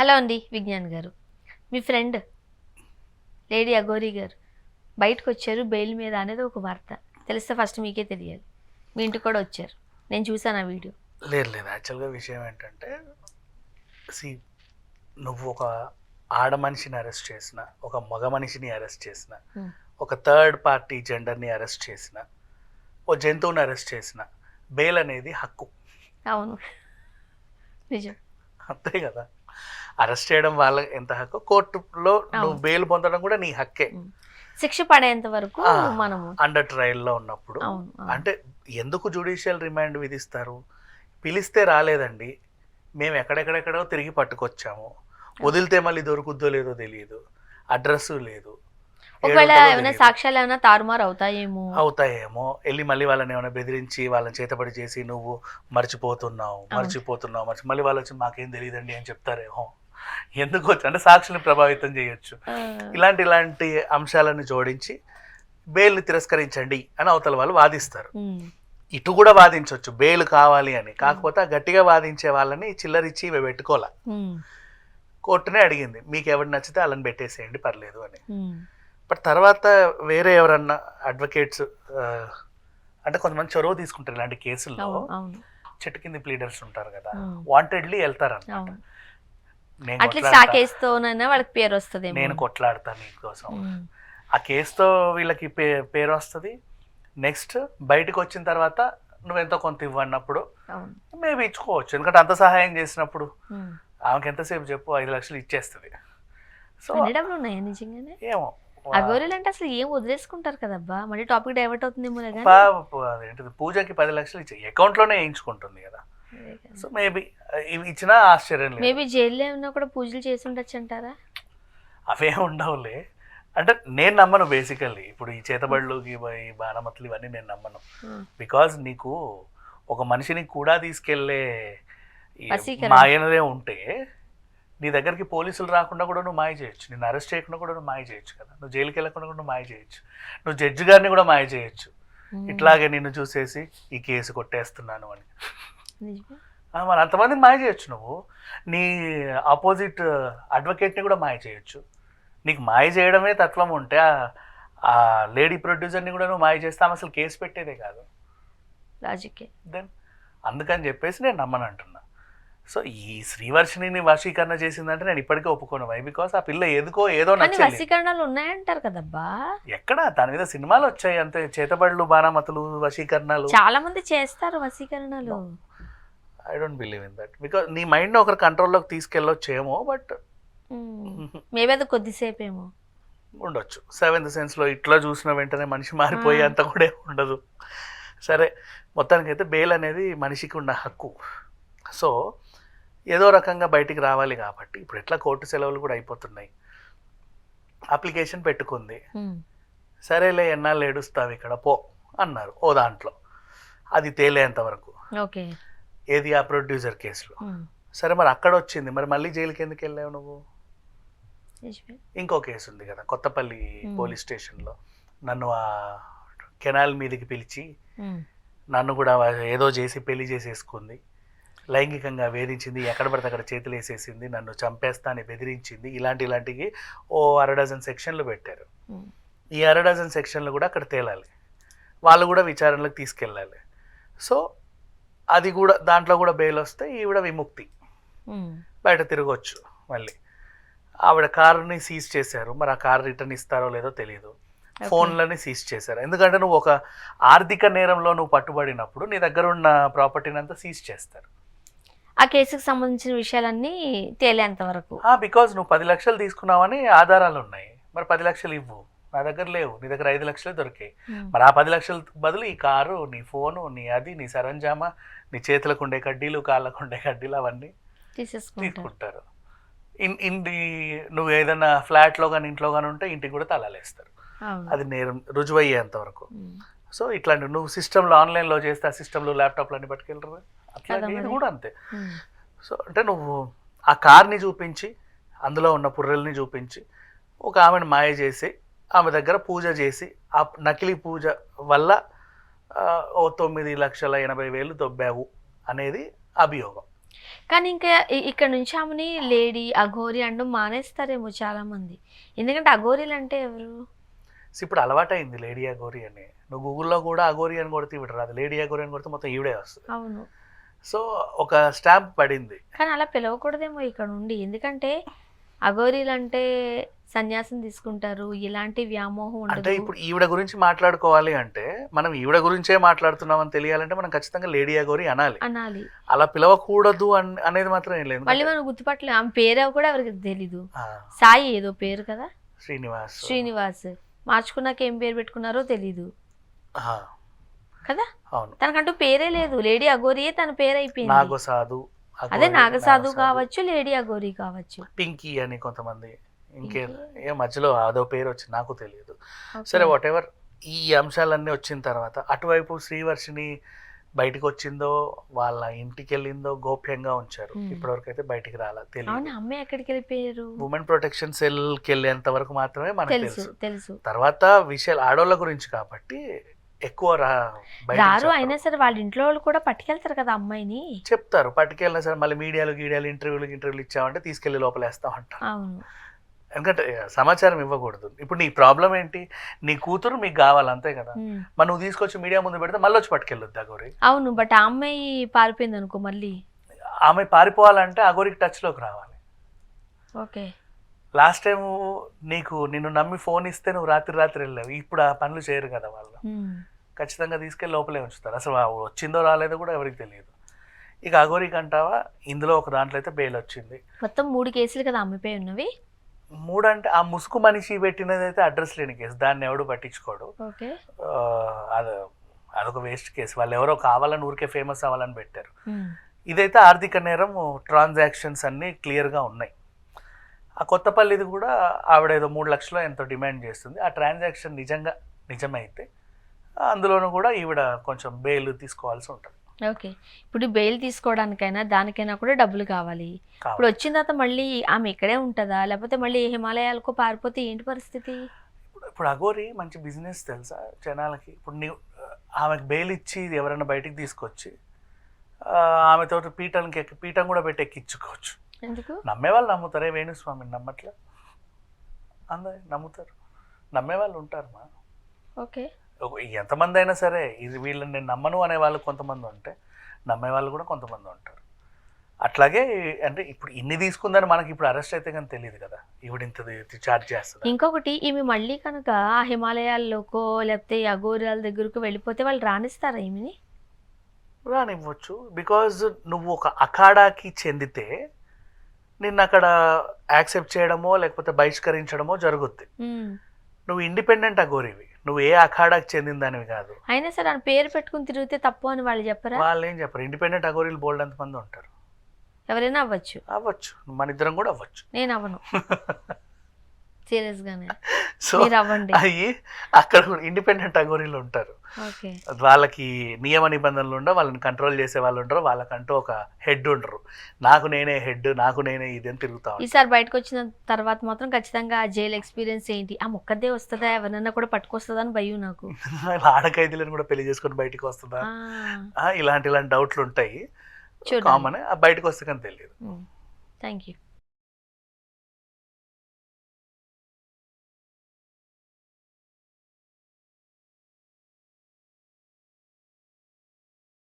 Hello అండి విజ్ఞాన్ గారు. మీ friend lady Aghori గారు బయటకు వచ్చారు బెయిల్ మీద అనేది ఒక వార్త. తెలిస్తే ఫస్ట్ మీకే తెలియాలి. మీ ఇంటికి కూడా వచ్చారు, నేను చూసాను ఆ వీడియో. లేదు లేదు యాక్చువల్గా విషయం ఏంటంటే సి నువ్వు ఒక ఆడ మనిషిని అరెస్ట్ చేసిన, ఒక మగ మనిషిని అరెస్ట్ చేసిన, ఒక థర్డ్ పార్టీ జెండర్ని అరెస్ట్ చేసిన, ఓ జంతువుని అరెస్ట్ చేసిన, బెయిల్ అనేది హక్కు. అవును, నిజం. అంతే కదా, అరెస్ట్ చేయడం వాళ్ళ ఎంత హక్కు, కోర్టులో నువ్వు బెయిల్ పొందడం కూడా నీ హక్కే. శిక్ష పడేంత వరకు మనము అండర్ ట్రయల్లో ఉన్నప్పుడు. అంటే ఎందుకు జ్యుడిషియల్ రిమాండ్ విధిస్తారు? పిలిస్తే రాలేదండి, మేము ఎక్కడెక్కడెక్కడో తిరిగి పట్టుకొచ్చాము, వదిలితే మళ్ళీ దొరుకుద్దో లేదో తెలియదు, అడ్రస్ లేదు, ఒకవేళ ఏమైనా సాక్ష్యాలు ఏమైనా తారుమారు అవుతాయేమో వెళ్ళి మళ్ళీ వాళ్ళని ఏమైనా బెదిరించి వాళ్ళని చేతబడి చేసి నువ్వు మర్చిపోతున్నావు మళ్ళీ వాళ్ళు వచ్చి మాకేం తెలియదండి అని చెప్తారేమో. ఎందుకు వచ్చి అంటే సాక్షులను ప్రభావితం చేయొచ్చు. ఇలాంటి అంశాలను జోడించి బెయిల్ని తిరస్కరించండి అని అవతల వాళ్ళు వాదిస్తారు. ఇటు కూడా వాదించవచ్చు బెయిల్ కావాలి అని. కాకపోతే గట్టిగా వాదించే వాళ్ళని చిల్లరిచ్చి ఇవి పెట్టుకోలే. కోర్టునే అడిగింది మీకు ఎవరు నచ్చితే వాళ్ళని పెట్టేసేయండి పర్లేదు అని. బట్ తర్వాత వేరే ఎవరన్నా అడ్వకేట్స్ అంటే కొంతమంది చొరవ తీసుకుంటారు ఇలాంటి కేసుల్లో. చెట్టు కింద ప్లీడర్స్ ఉంటారు కదా, వాంటెడ్లీ వెళ్తారు అన్నమాట. నేను కొట్లాడతాను నీకోసం, ఆ కేసుతో వీళ్ళకి పేరు వస్తుంది. నెక్స్ట్ బయటకు వచ్చిన తర్వాత నువ్వెంతో కొంత ఇవ్వన్నప్పుడు మేబీ ఇచ్చుకోవచ్చు, ఎందుకంటే అంత సహాయం చేసినప్పుడు. ఆమెకి ఎంతసేపు చెప్పు 5 లక్షలు ఇచ్చేస్తుంది. సో ఏమో అఘోరీలు అంటే అసలు ఏం వదిలేసుకుంటారు కదబ్బా, మళ్ళీ టాపిక్ డైవర్ట్ అవుతుందేమో. ఏంటిది పూజకి 10 లక్షలు ఇచ్చి అకౌంట్ లోనే వేయించుకుంటుంది కదా. సో మేబీ ఇవి ఇచ్చినా ఆశ్చర్యం లేదు. మేబీ జైల్లో ఏమన్నా కూడా పూజలు చేసి ఉండొచ్చు అంటారా? అవే ఉండవులే. అంటే నేను నమ్మను బేసికల్లీ. ఇప్పుడు ఈ చేతబడులు ఈ బాణమతులు ఇవన్నీ నేను నమ్మను. బికాజ్ నీకు ఒక మనిషిని కూడా తీసుకెళ్లే మాయనదే ఉంటే నీ దగ్గరికి పోలీసులు రాకుండా కూడా నువ్వు మాయ చేయొచ్చు, నిన్ను అరెస్ట్ చేయకుండా కూడా నువ్వు మాయ చేయొచ్చు కదా, నువ్వు జైలుకి వెళ్ళకుండా కూడా నువ్వు మాయ చేయొచ్చు, నువ్వు జడ్జి గారిని కూడా మాయ చేయొచ్చు. ఇట్లాగే నిన్ను చూసేసి ఈ కేసు కొట్టేస్తున్నాను అని మరి అంతమందిని మాయ చేయొచ్చు. నువ్వు నీ ఆపోజిట్ అడ్వకేట్ని కూడా మాయ చేయొచ్చు. నీకు మాయ చేయడమే తత్వం ఉంటే ఆ లేడీ ప్రొడ్యూసర్ని కూడా నువ్వు మాయ చేస్తే ఆమె అసలు కేసు పెట్టేదే కాదు. దెన్ అందుకని చెప్పేసి నేను నమ్మను అంటున్నా. సో ఈ శ్రీవర్షిని వశీకరణ చేసిందంటే నేను ఇప్పటికే ఒప్పుకోను. వై? బికాస్ ఆ పిల్ల ఏదో నచ్చింది. వశీకరణలు ఉన్నాయంటారు కదబ్బా, ఎక్కడ దాని మీద సినిమాలు వచ్చాయి అంతే. చేతబడులు బాణమతులు వశీకరణలు చాలా మంది చేస్తారు వశీకరణలు. I don't believe in that. Because నీ మైండ్ ఒకరి కంట్రోల్లోకి తీసుకెళ్ళొచ్చేమో, బట్ మేబీ అది కొద్దిసేపు ఏమో ఉండొచ్చు. 7th సెన్స్లో ఇట్లా చూసిన వెంటనే మనిషి మారిపోయే అంత కూడా ఉండదు. సరే, మొత్తానికైతే బెయిల్ అనేది మనిషికి ఉన్న హక్కు. సో ఏదో రకంగా బయటికి రావాలి కాబట్టి ఇప్పుడు ఎట్లా కోర్టు సెలవులు కూడా అయిపోతున్నాయి. అప్లికేషన్ పెట్టుకుంది, సరేలే ఎన్నాళ్ళు ఏడుస్తావు ఇక్కడ పో అన్నారు ఓ దాంట్లో. అది తేలేంత వరకు ఏది ఆ ప్రొడ్యూసర్ కేసులో. సరే మరి అక్కడ వచ్చింది, మరి మళ్ళీ జైలుకి ఎందుకు వెళ్ళావు నువ్వు? ఇంకో కేసు ఉంది కదా కొత్తపల్లి పోలీస్ స్టేషన్లో, నన్ను ఆ కెనాల్ మీదకి పిలిచి నన్ను కూడా ఏదో చేసి పెళ్లి చేసేసుకుంది, లైంగికంగా వేధించింది, ఎక్కడ పడితే అక్కడ చేతులు వేసేసింది, నన్ను చంపేస్తా అని బెదిరించింది. ఇలాంటివి ఓ 6 సెక్షన్లు పెట్టారు. ఈ 6 సెక్షన్లు కూడా అక్కడ తేలాలి, వాళ్ళు కూడా విచారణలకు తీసుకెళ్ళాలి. సో అది కూడా దాంట్లో కూడా బెయిల్ వస్తే ఈవిడ విముక్తి, బయట తిరగొచ్చు. మళ్ళీ ఆవిడ కారుని సీజ్ చేశారు, మరి ఆ కారు రిటర్న్ ఇస్తారో లేదో తెలియదు. ఫోన్లని సీజ్ చేశారు, ఎందుకంటే నువ్వు ఒక ఆర్థిక నేరంలో నువ్వు పట్టుబడినప్పుడు నీ దగ్గర ఉన్న ప్రాపర్టీని అంతా సీజ్ చేస్తారు. ఆ కేసుకు సంబంధించిన విషయాలన్నీ తేలేంత వరకు. బికాజ్ నువ్వు 10 లక్షలు తీసుకున్నావని ఆధారాలు ఉన్నాయి, మరి 10 లక్షలు ఇవ్వు. నా దగ్గర లేవు, నీ దగ్గర 5 లక్షలే దొరికాయి. మరి ఆ 10 లక్షల బదులు ఈ కారు, నీ ఫోను, నీ సరంజామా, నీ చేతులకు ఉండే కడ్డీలు, కాళ్ళకు ఉండే కడ్డీలు అవన్నీ తీసుకుంటారు. నువ్వు ఏదైనా ఫ్లాట్లో కానీ ఇంట్లో కానీ ఉంటే ఇంటికి కూడా తాళాలేస్తారు. అది నేరం రుజువయ్యేంత వరకు. సో ఇట్లాంటి నువ్వు సిస్టంలో ఆన్లైన్లో చేస్తే ఆ సిస్టంలో ల్యాప్టాప్లు అన్ని పట్టుకెళ్ళరు, అట్లాగే ఇది కూడా అంతే. సో అంటే నువ్వు ఆ కార్ని చూపించి అందులో ఉన్న పుర్రెల్ని చూపించి ఒక ఆమెను మాయ చేసి ఆమె దగ్గర పూజ చేసి ఆ నకిలీ పూజ వల్ల 9,80,000 దొబ్బావు అనేది అభియోగం. కానీ ఇంకా ఇక్కడ నుంచి ఆమెని లేడీ అఘోరి అంటూ మానేస్తారేమో చాలా మంది. ఎందుకంటే అఘోరీలు అంటే ఎవరు? ఇప్పుడు అలవాటైంది లేడీ అఘోరి అని. నువ్వు గూగుల్లో కూడా అఘోరి అని కొడితే ఇవిడ రాదు, లేడీ అఘోరి అని కొడితే మొత్తం ఈవిడే వస్తుంది. అవును. సో ఒక స్టాంప్ పడింది. కానీ అలా పిలవకూడదేమో ఇక్కడ నుండి. ఎందుకంటే అఘోరీలు అంటే సన్యాసం తీసుకుంటారు, ఇలాంటి వ్యామోహం అంటే ఉండదు. ఇప్పుడు ఈవిడ గురించి మాట్లాడుకోవాలి అంటే మనం ఈవిడ గురించే మాట్లాడుతున్నామని తెలియాలంటే మనం ఖచ్చితంగా లేడీ అఘోరి అనాలి. అనాలి. అలా పిలవకూడదు అనేది మాత్రం ఏం లేదు. మళ్ళీ మనం గుర్తుపట్టలేదు. ఆమె పేరు కూడా ఎవరికి తెలీదు. ఆ, సాయి ఏదో పేరు కదా, శ్రీనివాస్. శ్రీనివాస్. మార్చుకున్నాక ఏం పేరు పెట్టుకున్నారో తెలీదు ఆ, కదా. అవును. తనకంటూ పేరే లేదు. లేడీ అఘోరియే తన పేరు అయిపోయింది. నాగసాధు, అదే నాగసాధు కావచ్చు, లేడీ అఘోరి కావచ్చు, పింకీ అని కొంతమంది, ఇంకే ఏ మధ్యలో అదో పేరు వచ్చింది నాకు తెలియదు. Okay. సరే వాట్ ఎవర్. ఈ అంశాలన్నీ వచ్చిన తర్వాత అటువైపు శ్రీవర్షిని బయటకు వచ్చిందో వాళ్ళ ఇంటికి వెళ్ళిందో గోప్యంగా ఉంచారు. ఇప్పటివరకు అయితే బయటికి రాలా అవును. తెలియదు. అమ్మాయి ఎక్కడికి వెళ్ళిపోయారు ఉమెన్ ప్రొటెక్షన్ సెల్కి వెళ్ళేంత వరకు మాత్రమే మనకు తెలుసు తెలుసు. తెలుసు. తర్వాత విషయాలు ఆడోళ్ళ గురించి కాబట్టి ఎక్కువ బయటికి రారు. చెప్పరు. అయినా సరే వాళ్ళ ఇంట్లో వాళ్ళు కూడా పట్టుకెళ్తారు కదా అమ్మాయిని. చెప్తారు పట్టుకెళ్ళినా సరే మళ్ళీ మీడియాలు ఇంటర్వ్యూలు ఇచ్చామంటే తీసుకెళ్లి లోపలేస్తామంటారు. అవును. ఎందుకంటే సమాచారం ఇవ్వకూడదు. ఇప్పుడు నీ ప్రాబ్లం ఏంటి? నీ కూతురు మీకు కావాలి అంతే కదా. మరి నువ్వు తీసుకొచ్చి మీడియా ముందు పెడితే మళ్ళీ వచ్చి పట్టుకెళ్ళొద్దు అగోరి. అవును. బట్ ఆ అమ్మాయి పారిపోయింది అనుకో మళ్ళీ. ఆమె పారిపోవాలంటే అగోరికి టచ్లోకి రావాలి. ఓకే. లాస్ట్ టైం నిన్ను నమ్మి ఫోన్ ఇస్తే నువ్వు రాత్రి వెళ్ళావు. ఇప్పుడు ఆ పనులు చేయరు కదా వాళ్ళు. ఖచ్చితంగా తీసుకెళ్ళి లోపలే ఉంచుతారు. అసలు వచ్చిందో రాలేదో కూడా ఎవరికి తెలియదు. ఇక అగోరికి అంటావా, ఇందులో ఒక దాంట్లో అయితే బెయిల్ వచ్చింది. మొత్తం 3 కేసులు కదా అమ్మాయిపై ఉన్నవి. 3 అంటే ఆ ముసుగు మనిషి పెట్టినది అయితే అడ్రస్ లేని కేసు, దాన్ని ఎవడు పట్టించుకోడు. ఓకే. అదొక వేస్ట్ కేసు. వాళ్ళు ఎవరో కావాలని ఊరికే ఫేమస్ అవ్వాలని పెట్టారు. ఇదైతే ఆర్థిక నేరం, ట్రాన్సాక్షన్స్ అన్నీ క్లియర్గా ఉన్నాయి. ఆ కొత్తపల్లిది కూడా ఆవిడ ఏదో 3 లక్షలు ఎంతో డిమాండ్ చేస్తుంది. ఆ ట్రాన్సాక్షన్ నిజమైతే అందులోనూ కూడా ఈవిడ కొంచెం బెయిల్ తీసుకోవాల్సి ఉంటుంది. ఓకే. ఇప్పుడు బెయిల్ తీసుకోవడానికైనా దానికైనా కూడా డబ్బులు కావాలి. ఇప్పుడు వచ్చిన తర్వాత మళ్ళీ ఆమె ఇక్కడే ఉంటుందా, లేకపోతే మళ్ళీ హిమాలయాలకు పారిపోతే ఏంటి పరిస్థితి? ఇప్పుడు అఘోరి మంచి బిజినెస్ తెలుసా జనాలకి. ఇప్పుడు ఆమెకు బెయిల్ ఇచ్చి ఎవరైనా బయటికి తీసుకొచ్చి ఆమెతో పీఠం కూడా పెట్టి ఎక్కించుకోవచ్చు. ఎందుకు? నమ్మేవాళ్ళు నమ్ముతారే, వేణుస్వామిని నమ్మట్లే, అందరు నమ్ముతారు, నమ్మేవాళ్ళు ఉంటారు మా. ఓకే. ఎంతమంది అయినా సరే ఇది వీళ్ళని నేను నమ్మను అనే వాళ్ళు కొంతమంది ఉంటే నమ్మేవాళ్ళు కూడా కొంతమంది ఉంటారు. అట్లాగే అంటే ఇప్పుడు ఇన్ని తీసుకుందని మనకి ఇప్పుడు అరెస్ట్ అయితే కానీ తెలియదు కదా, ఈవిడ ఇంత చార్జ్ చేస్తుంది. ఇంకొకటి, ఈమె మళ్ళీ కనుక ఆ హిమాలయాల్లోకో లేకపోతే అఘోరాల దగ్గరకు వెళ్ళిపోతే వాళ్ళు రాణిస్తారా ఈమెని? రానివ్వచ్చు. బికాజ్ నువ్వు ఒక అఖాడాకి చెందితే నిన్ను అక్కడ యాక్సెప్ట్ చేయడమో లేకపోతే బహిష్కరించడమో జరుగుద్ది. నువ్వు ఇండిపెండెంట్ అఘోరివి, నువ్వు ఏ అఖాడాకి చెందిన దానివి కాదు. అయినా సరే ఆ పేరు పెట్టుకుని తిరిగితే తప్పు అని వాళ్ళు చెప్పరా? వాళ్ళు ఏం చెప్పరు. ఇండిపెండెంట్ అఘోరీలు బోల్డ్ ఎంతమంది ఉంటారు. ఎవరైనా అవ్వచ్చు. మన ఇద్దరం కూడా అవ్వచ్చు. నేను అవ్వను సీరియస్ గానే. సో మీరు అవ్వండి. అయ్యి అక్కడ ఇండిపెండెంట్ అఘోరీలు ఉంటారు. ఓకే. వాళ్ళకి నియమ నిబంధనలు ఉండవు, వాళ్ళని కంట్రోల్ చేసే వాళ్ళు ఉండరు, వాళ్ళకంటూ ఒక హెడ్ ఉండరు. నాకు నేనే హెడ్, నాకు నేనే ఇది అని తిరుగుతా. ఈసారి బయటకు వచ్చిన తర్వాత మాత్రం ఖచ్చితంగా ఆ జైలు ఎక్స్పీరియన్స్ ఏంటి, ఆ మొక్కదే వస్తుందా, ఎవరన్నా కూడా పట్టుకొస్తుందా అని భయం నాకు. ఆడకైదులను కూడా పెళ్లి చేసుకొని బయటకు వస్తుందా, ఇలాంటి డౌట్లు ఉంటాయి. కామన్. బయటకు వస్తే కానీ తెలియదు. Thank you.